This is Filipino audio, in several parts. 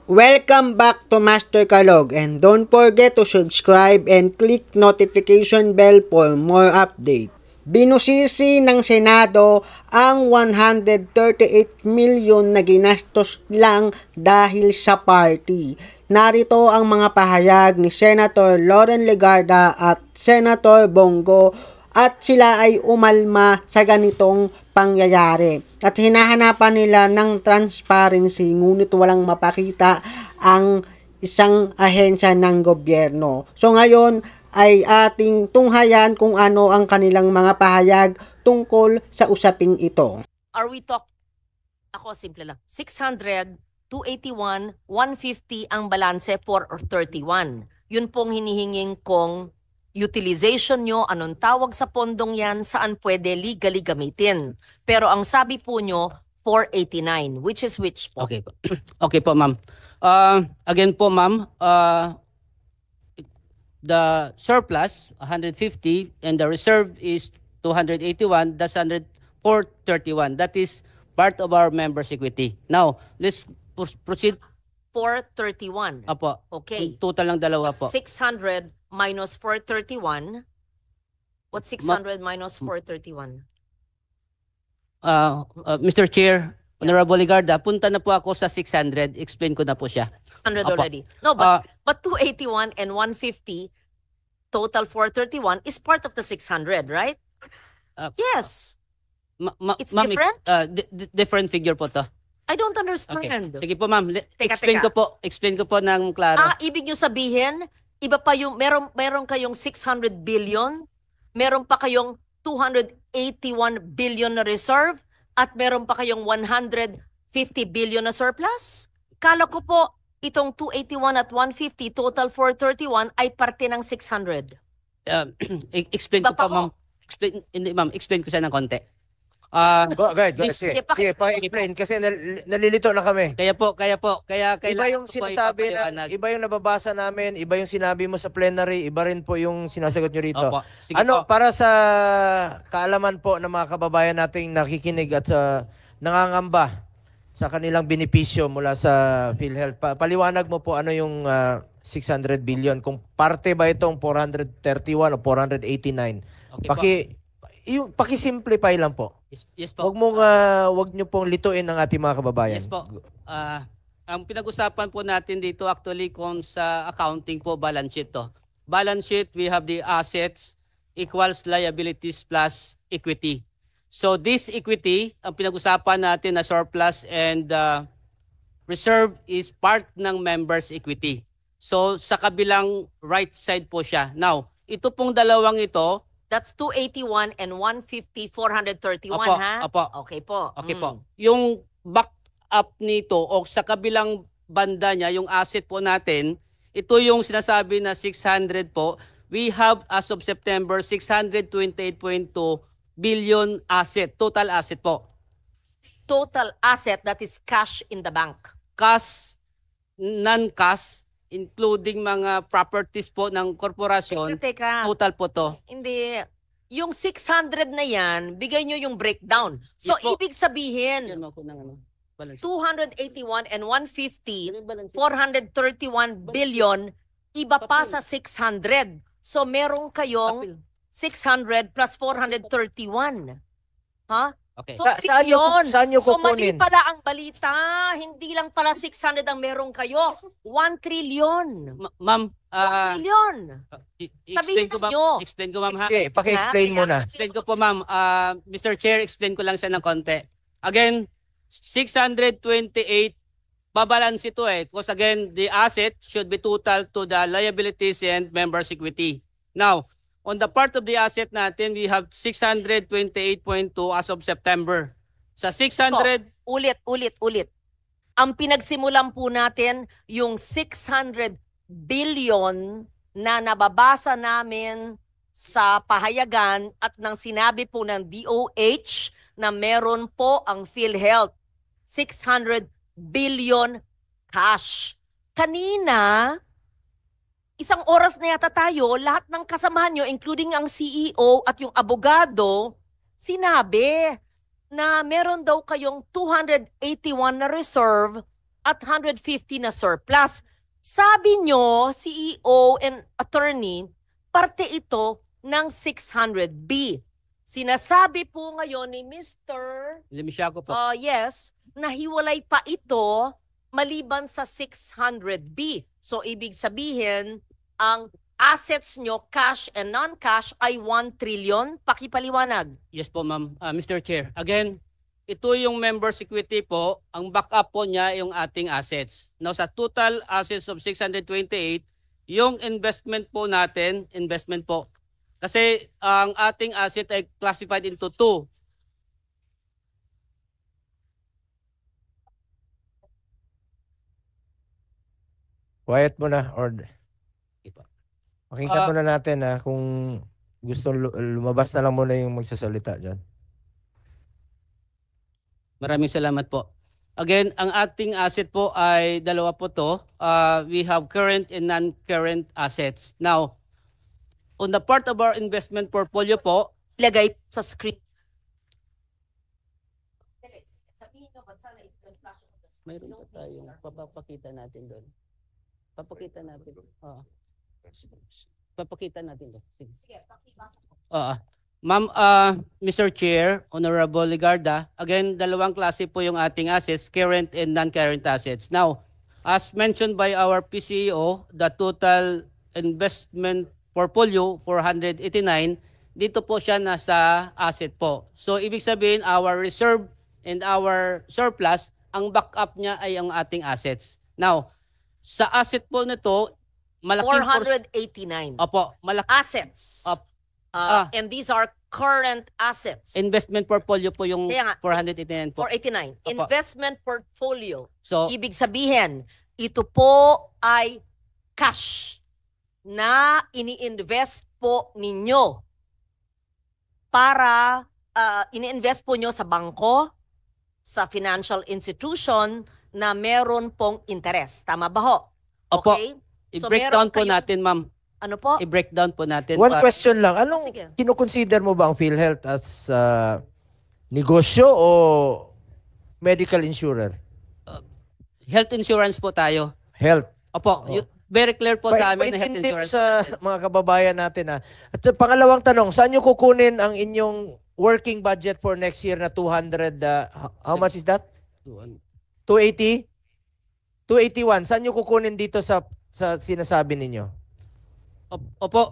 Welcome back to Master Kalog, and don't forget to subscribe and click notification bell for more updates. Binusisi ng Senado ang 138 milyon na ginastos lang dahil sa party. Narito ang mga pahayag ni Senator Loren Legarda at Senator Bongo at sila ay umalma sa ganitong pangyayari. At hinahanapan nila ng transparency ngunit walang mapakita ang isang ahensya ng gobyerno. So ngayon ay ating tunghayan kung ano ang kanilang mga pahayag tungkol sa usaping ito. Are we talk? Ako simple lang. 600, 281, 150 ang balanse for 31. Yun pong hinihinging kong utilization nyo, anong tawag sa pondong yan, saan pwede legally gamitin. Pero ang sabi po nyo, 489, which is which po? Okay po. Okay po, ma'am. Again po, ma'am, the surplus 150 and the reserve is 281, that's 431. That is part of our members' equity. Now, let's proceed. 431. Apo. Okay. Total ng dalawa po. 600 minus 431. What's 600 minus 431? Mr. Chair, Honorable Legarda, punta na po ako sa 600. Explain ko na po siya. 100 Apo. already. No, but 281 and 150, total 431 is part of the 600, right? Yes. It's Ma'am, different? Different figure po to. I don't Okay. understand. Sige po, ma'am. Explain teka. ko po ng klaro. Ibig nyo sabihin, iba pa yung, meron kayong 600 billion, meron pa kayong 281 billion na reserve, at meron pa kayong 150 billion na surplus? Kala ko po, itong 281 at 150, total 431, ay parte ng 600. Explain Iba ko pa po, ma'am. Explain ko siya ng konti. Go ahead. This- Sige, Sige, pa-explain kasi nalilito na kami. Kaya Iba kailangan yung ko po sinasabi ipapaliwanag. iba yung nababasa namin, iba yung sinabi mo sa plenary, iba rin po yung sinasagot nyo rito. Opo. Sige Ano, po. para sa kaalaman po ng mga kababayan nating nakikinig at nangangamba sa kanilang benepisyo mula sa PhilHealth, paliwanag mo po ano yung 600 billion, kung parte ba itong 431 o 489. Okay po. Paki-simplify lang po. Yes po. Wag niyo pong lituin ang ating mga kababayan. Yes po. Ang pinag-usapan po natin dito actually kung sa accounting po, balance sheet to. Balance sheet, we have the assets equals liabilities plus equity. So this equity, ang pinag-usapan natin na surplus and reserve is part ng members' equity. So sa kabilang right side po siya. Now, ito pong dalawang ito, That's 281 and 150, 431, Apo, ha? apo. Okay po. okay po, yung back up nito o sa kabilang banda niya, yung asset po natin, ito yung sinasabi na 600 po. We have as of September 628.2 billion asset, total asset po. Total asset that is cash in the bank. Cash, non-cash, including mga properties po ng korporasyon, Teka. total po to. Hindi. Yung 600 na yan, bigay nyo yung breakdown. So, Yes po. ibig sabihin, Yan mo ako ng balance sheet. 281 and 150, 431 billion, iba pa sa 600. So, meron kayong 600 plus 431. Ha? Okay. So, Saan nyo So, mali kukunin? pala ang balita. Hindi lang pala 600 ang meron kayo. 1 trillion. Ma'am, 1 trillion. Sabihin explain ko nyo. explain ko ma'am ha. Sige, paki-explain Ha? muna. Explain ko po ma'am. Mr. Chair, explain ko lang siya ng konti. Again, 628, babalance ito eh. Because again, the asset should be total to the liabilities and members' equity. Now, on the part of the asset natin, we have 628.2 as of September. Sa 600, Ulit. Ang pinagsimulan po natin yung 600 billion na nababasa namin sa pahayagan at nang sinabi po ng DOH na meron po ang PhilHealth. 600 billion cash. Kanina, isang oras na yata tayo, lahat ng kasamahan nyo, including ang CEO at yung abogado, sinabi na meron daw kayong 281 na reserve at 150 na surplus. Sabi nyo, CEO and attorney, parte ito ng 600B. Sinasabi po ngayon ni Mr. Limisiaco po. Yes, nahiwalay pa ito maliban sa 600B. So, ibig sabihin, ang assets nyo, cash and non-cash, ay 1 trillion. Pakipaliwanag. Yes po, ma'am. Mr. Chair, again, ito yung members equity po. Ang backup po niya yung ating assets. Now, sa total assets of 628, yung investment po natin, investment po. Kasi ang ating asset ay classified into two. Quiet mo na, or pakinggan muna natin kung gusto lumabas na lang muna yung magsasalita dyan. Maraming salamat po. Again, ang ating asset po ay dalawa po to. We have current and non-current assets. Now, on the part of our investment portfolio po, Ilagay sa screen. mayroon pa tayong papakita natin doon. Papakita natin. Papakita natin doon. Sige, pakibasa ko. Ma'am, Mr. Chair, Honorable Ligarda, again, dalawang klase po yung ating assets, current and non-current assets. Now, as mentioned by our PCEO, the total investment portfolio, 489, dito po siya nasa asset po. So, ibig sabihin, our reserve and our surplus, ang backup niya ay ang ating assets. Now, sa asset po nito, malaking 489. Opo, malaki Assets. And these are current assets. investment portfolio po yung Kaya nga, 489 po. 489. Opo. Investment portfolio. So, Ibig sabihin, ito po ay cash na ini-invest po ninyo para ini-invest po nyo sa bangko, sa financial institution na meron pong interest. Tama ba ho? Opo. Okay? I-breakdown meron po kayong- natin, ma'am. Ano po? I-breakdown po natin. One question lang. Anong Sige. kinukonsider mo ba ang PhilHealth as negosyo o medical insurer? Health insurance po tayo. Health. Opo. Very clear po sa amin na health Paintindi insurance. sa mga kababayan natin. At sa pangalawang tanong, saan nyo kukunin ang inyong working budget for next year na 200, how much is that? 280? 281. Saan nyo kukunin dito sa sinasabi ninyo? Opo,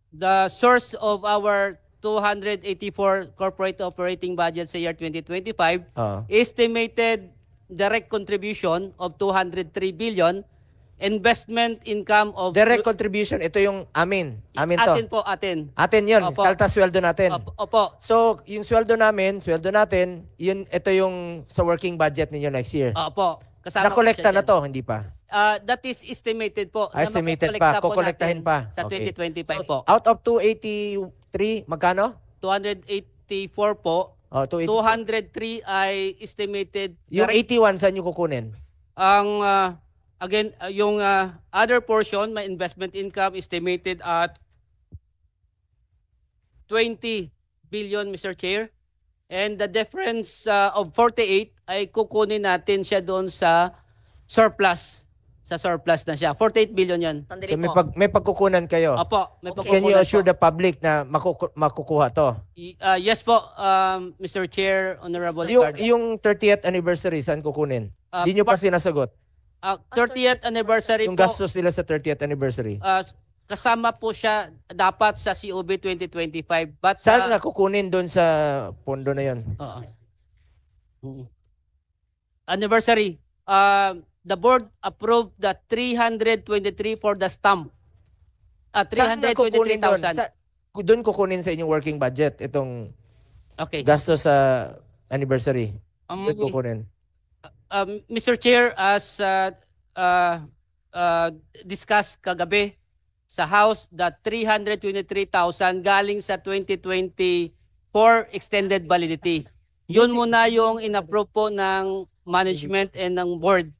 the source of our 284 corporate operating budget sa year 2025, estimated direct contribution of 203 billion, investment income of... Direct contribution, ito yung amin. Amin to. Atin po, atin. Atin yun. Opo. Kaltas sweldo natin. Opo. So, yung sweldo natin, ito yung sa working budget ninyo next year. Opo. Kasama Nakolekta po siya na to, hindi pa? That is estimated po. Estimated Na pa. Kukolektahin pa. Sa Okay. 2025 po. Out of 283, magkano? 284 po. 280. 203 ay estimated. Yung 81, saan nyo kukunin? Ang again, yung other portion, my investment income estimated at 20 billion, Mr. Chair. And the difference of 48 ay kukunin natin siya doon sa surplus. Sa surplus na siya. 48 billion yan. Sandali So, po. may pagkukunan kayo. Opo, may Okay. Can you pagkukunan assure po. the public na makukuha to? Yes po, Mr. Chair, Honorable Yung, Ricardo. yung 30th anniversary, saan kukunin? Hindi nyo pa sinasagot. 30th anniversary Yung po, gastos nila sa 30th anniversary. kasama po siya dapat sa COB 2025. But Saan nga kukunin doon sa pondo na yon? Anniversary. The board approved the 323 for the stamp. Saan nga kukunin doon? 323,000. Doon kukunin sa inyong working budget itong Okay. gastos sa anniversary. Doon kukunin. Mr. Chair, as discussed kagabi sa House, that 323,000 galing sa 2024 extended validity. Yun muna yung in-approve po ng management and ng board.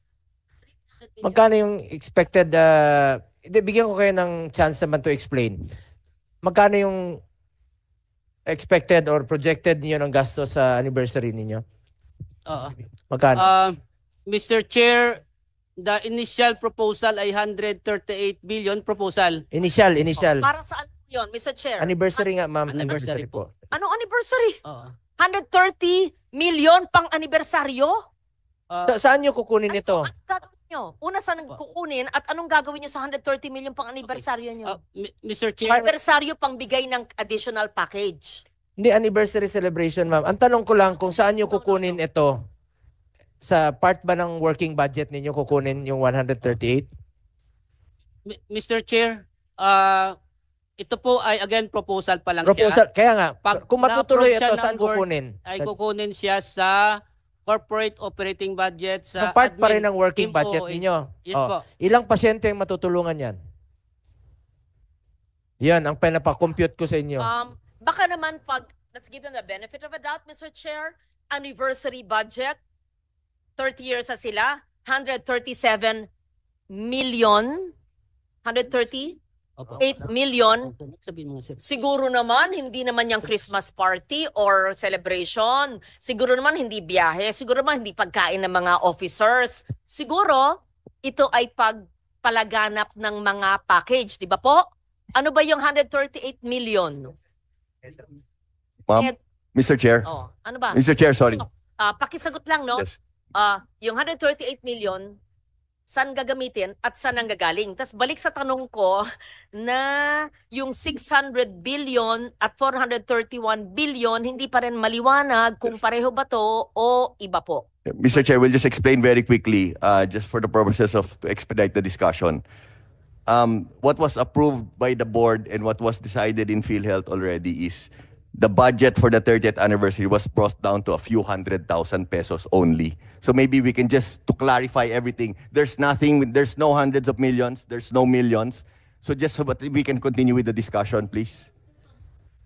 Magkano yung expected, bigyan ko kayo ng chance naman to explain. Magkano yung expected or projected niyo ng gasto sa anniversary ninyo? Oo. Magkano? Mr. Chair, the initial proposal ay 138 billion proposal. Initial. Para saan yun, Mr. Chair? Anniversary nga, ma'am. Anniversary po. Anong anniversary? Oo. 130 million pang anibersaryo? Saan nyo kukunin ito? Anong gagawin nyo? Una, saan kukunin at anong gagawin nyo sa 130 million pang anibersaryo nyo? Mr. Chair, Anibersaryo pang bigay ng additional package. Hindi, anniversary celebration, ma'am. Ang tanong ko lang kung saan nyo kukunin ito. Sa part ba ng working budget ninyo kukunin yung 138? Mr. Chair, ito po ay again proposal pa lang Proposal. siya. Kaya nga, Pag kung matutuloy na-approve siya ito, ng saan board, kukunin? Ay kukunin siya sa corporate operating budget So sa part pa rin admin, ng working team budget OA. ninyo. Yes po. Ilang pasyente ang matutulungan yan? Yan, ang pinapakompute ko sa inyo. Baka naman pag, let's give them the benefit of a doubt, Mr. Chair, anniversary budget, 30 years na sila, 137 million, 138 Opo. million. Sabihin mo nga, sir. Siguro naman, hindi naman yung Christmas party or celebration. Siguro naman, hindi biyahe. Siguro naman, hindi pagkain ng mga officers. Siguro, ito ay pagpalaganap ng mga package. Di ba po? Ano ba yung 138 million? Ma'am, Eh, Mr. Chair. Oh, ano ba? Mr. Chair, sorry. Pakisagot lang, no? Yes. Yung 138 million, saan gagamitin at saan ang gagaling? Tapos balik sa tanong ko na yung 600 billion at 431 billion, hindi pa rin maliwanag kung pareho ba to o iba po. Mr. Chair, we'll just explain very quickly, just for the purposes of to expedite the discussion. What was approved by the board and what was decided in PhilHealth already is the budget for the 30th anniversary was brought down to a few 100,000 pesos only. So maybe we can just, to clarify everything, there's nothing, there's no hundreds of millions, there's no millions. So just so that we can continue with the discussion, please.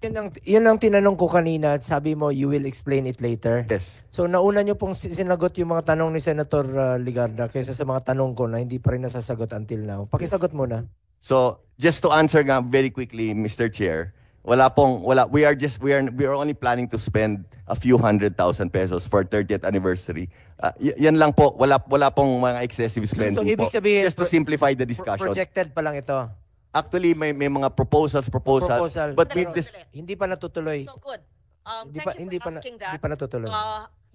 Yun ang tinanong ko kanina at sabi mo, you will explain it later. Yes. So nauna nyo pong sinagot yung mga tanong ni Senator Ligarda kaysa sa mga tanong ko na hindi pa rin nasasagot until now. Pakisagot muna. So just to answer nga very quickly, Mr. Chair, we are only planning to spend a few 100,000 pesos for 30th anniversary. Yan lang po, wala pong mga excessive spending So ibig po. sabihin, Just to simplify the discussion. projected pa lang ito. Actually, may mga proposals, Proposal. but Sandali, with this, sandali. Hindi pa natutuloy. So good. Hindi Thank pa, you hindi for pa, asking hindi that. pa natutuloy.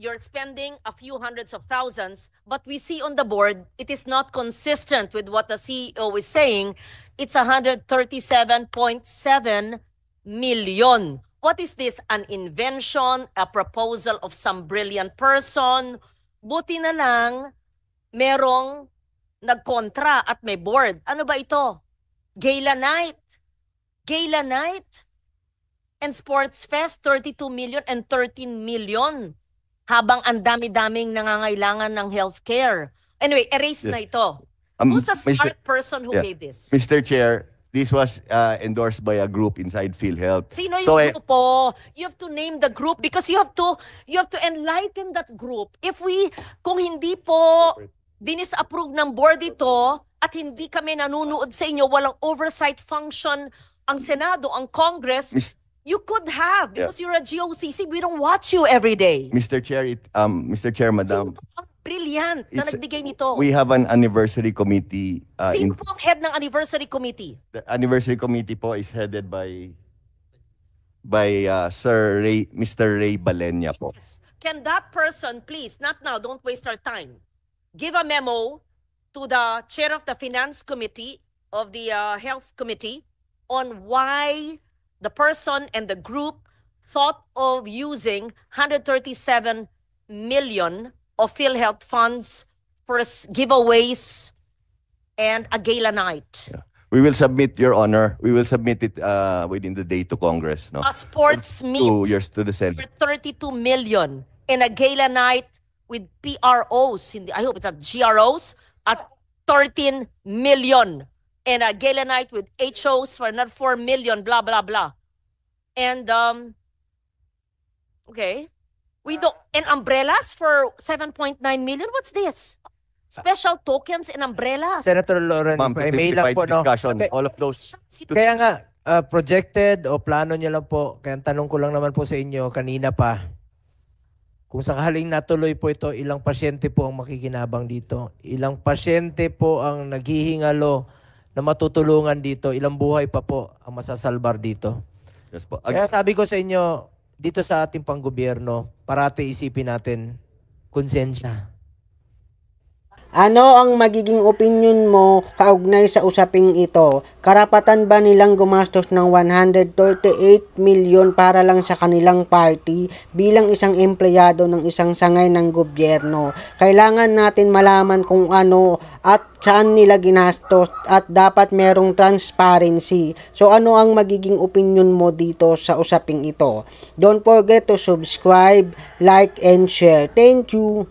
You're spending a few hundreds of thousands, but we see on the board, it is not consistent with what the CEO is saying. It's 137.7 million. What is this? An invention? A proposal of some brilliant person? Buti na lang, merong nagkontra at may board. Ano ba ito? Gala night. Gala night. And Sports Fest, 32 million and 13 million. Habang ang dami-daming nangangailangan ng healthcare. Anyway, erase na ito. Who's a smart person who yeah. gave this? Mr. Chair, this was endorsed by a group inside PhilHealth. Sino yung So, grupo? You have to name the group because you have to enlighten that group. Kung hindi po dinis-approve ng board ito at hindi kami nanunood sa inyo, walang oversight function ang Senado, ang Congress, you could have because you're a GOCC. We don't watch you every day. Mr. Chair, Mr. Chair, Madam, Sino po ang brilliant na nagbigay nito? we have an anniversary committee. Sino po ang head ng anniversary committee? The anniversary committee po is headed by Mr. Ray Balenya po. Yes. Can that person, please, not now, don't waste our time, give a memo to the chair of the finance committee of the health committee on why the person and the group thought of using 137 million of PhilHealth funds for giveaways and a gala night. We will submit, Your Honor, we will submit it within the day to Congress. No? A sports meet 2 years to the for Senate. 32 million and a gala night with PROs, I hope it's not GROs, at 13 million. And a gala night with HOs for another 4 million, blah, blah, blah. And, okay. And umbrellas for 7.9 million? What's this? Special tokens and umbrellas? Senator Lauren, Ma'am, to may lang simplify po, the no? discussion, all of those. Kaya nga, projected o plano niyo lang po, kaya ang tanong ko lang naman po sa inyo kanina pa, Kung sakaling natuloy po ito, ilang pasyente po ang makikinabang dito? Ilang pasyente po ang naghihingalo na matutulungan dito? Ilang buhay pa po ang masasalbar dito? Yes po. Kaya sabi ko sa inyo, dito sa ating panggobyerno, parati isipin natin, konsensya. Ano ang magiging opinion mo kaugnay sa usaping ito? Karapatan ba nilang gumastos ng 138 million para lang sa kanilang party bilang isang empleyado ng isang sangay ng gobyerno? Kailangan natin malaman kung ano at saan nila ginastos at dapat merong transparency. So ano ang magiging opinion mo dito sa usaping ito? Don't forget to subscribe, like, and share. Thank you!